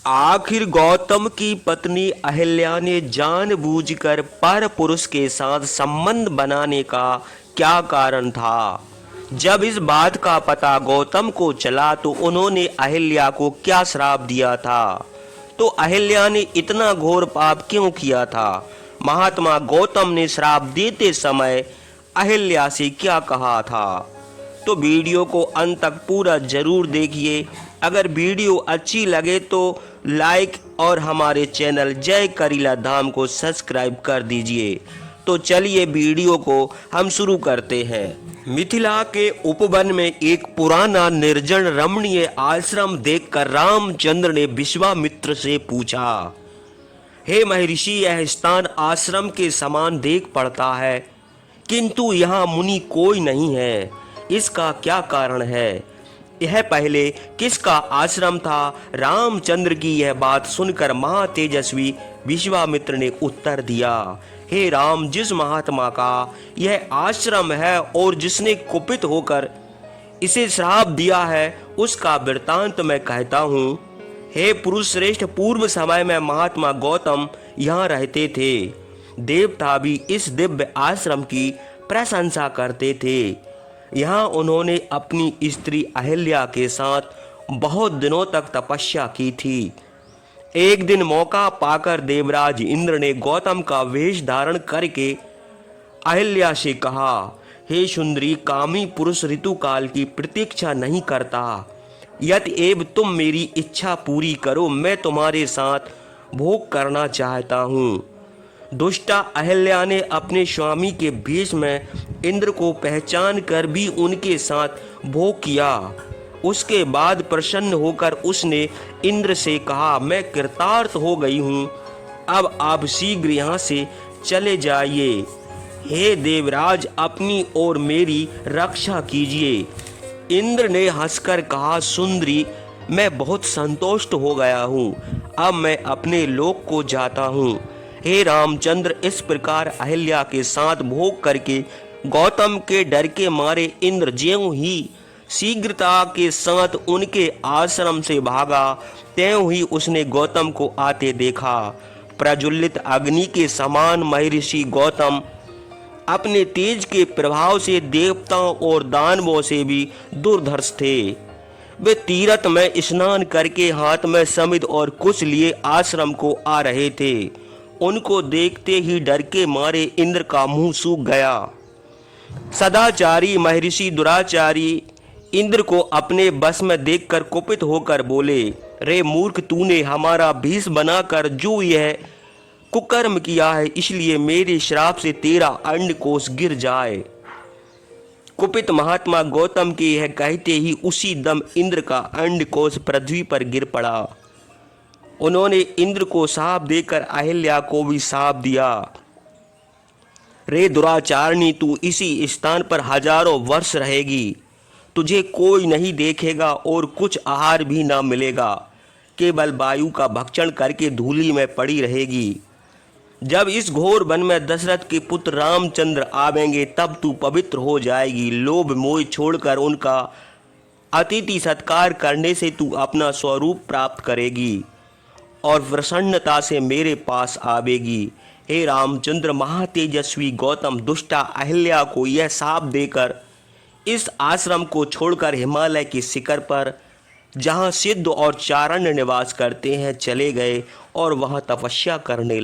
आखिर गौतम की पत्नी अहिल्या ने जानबूझकर पर पुरुष के साथ संबंध बनाने का क्या कारण था। जब इस बात का पता गौतम को चला तो उन्होंने अहिल्या को क्या श्राप दिया था। तो अहिल्या ने इतना घोर पाप क्यों किया था। महात्मा गौतम ने श्राप देते समय अहिल्या से क्या कहा था। तो वीडियो को अंत तक पूरा जरूर देखिए। अगर वीडियो अच्छी लगे तो लाइक और हमारे चैनल जय करीला धाम को सब्सक्राइब कर दीजिए। तो चलिए वीडियो को हम शुरू करते हैं। मिथिला के उपवन में एक पुराना निर्जन रमणीय आश्रम देखकर रामचंद्र ने विश्वामित्र से पूछा, हे महर्षि, यह स्थान आश्रम के समान देख पड़ता है, किंतु यहाँ मुनि कोई नहीं है, इसका क्या कारण है। यह पहले किसका आश्रम था। रामचंद्र की यह बात सुनकर महातेजस्वी विश्वामित्र ने उत्तर दिया, हे राम, जिस महात्मा का यह आश्रम है और जिसने कुपित होकर इसे श्राप दिया है, उसका वृतांत मैं कहता हूँ। हे पुरुष श्रेष्ठ, पूर्व समय में महात्मा गौतम यहाँ रहते थे। देवता भी इस दिव्य आश्रम की प्रशंसा करते थे। यहाँ उन्होंने अपनी स्त्री अहिल्या के साथ बहुत दिनों तक तपस्या की थी। एक दिन मौका पाकर देवराज इंद्र ने गौतम का वेश धारण करके अहिल्या से कहा, हे सुंदरी, कामी पुरुष ऋतुकाल की प्रतीक्षा नहीं करता। यद्येव तुम मेरी इच्छा पूरी करो, मैं तुम्हारे साथ भोग करना चाहता हूँ। दुष्टा अहिल्या ने अपने स्वामी के भेष में इंद्र को पहचान कर भी उनके साथ भोग किया। उसके बाद प्रसन्न होकर उसने इंद्र से कहा, मैं कृतार्थ हो गई हूँ, अब आप शीघ्र यहाँ से चले जाइए। हे देवराज, अपनी और मेरी रक्षा कीजिए। इंद्र ने हंसकर कहा, सुंदरी, मैं बहुत संतुष्ट हो गया हूँ, अब मैं अपने लोक को जाता हूँ। हे रामचंद्र, इस प्रकार अहिल्या के साथ भोग करके गौतम के डर के मारे इंद्र ज्यों ही शीघ्रता के साथ उनके आश्रम से भागा, त्यों ही उसने गौतम को आते देखा। प्रज्वलित अग्नि के समान महर्षि गौतम अपने तेज के प्रभाव से देवताओं और दानवों से भी दुर्धर्ष थे। वे तीरथ में स्नान करके हाथ में समिध और कुश लिए आश्रम को आ रहे थे। उनको देखते ही डर के मारे इंद्र का मुंह सूख गया। सदाचारी महर्षि दुराचारी इंद्र को अपने बस में देखकर कुपित होकर बोले, रे मूर्ख, तूने हमारा भीष बनाकर जो यह कुकर्म किया है, इसलिए मेरे श्राप से तेरा अंडकोश गिर जाए। कुपित महात्मा गौतम के यह कहते ही उसी दम इंद्र का अंडकोश पृथ्वी पर गिर पड़ा। उन्होंने इंद्र को शाप देकर अहिल्या को भी शाप दिया, रे दुराचारणी, तू इसी स्थान पर हजारों वर्ष रहेगी। तुझे कोई नहीं देखेगा और कुछ आहार भी ना मिलेगा, केवल वायु का भक्षण करके धूलि में पड़ी रहेगी। जब इस घोर वन में दशरथ के पुत्र रामचंद्र आवेंगे तब तू पवित्र हो जाएगी। लोभ मोह छोड़कर उनका अतिथि सत्कार करने से तू अपना स्वरूप प्राप्त करेगी और प्रसन्नता से मेरे पास आवेगी। हे रामचंद्र, महातेजस्वी गौतम दुष्टा अहिल्या को यह शाप देकर इस आश्रम को छोड़कर हिमालय के शिखर पर, जहाँ सिद्ध और चारण निवास करते हैं, चले गए और वहाँ तपस्या करने लगे।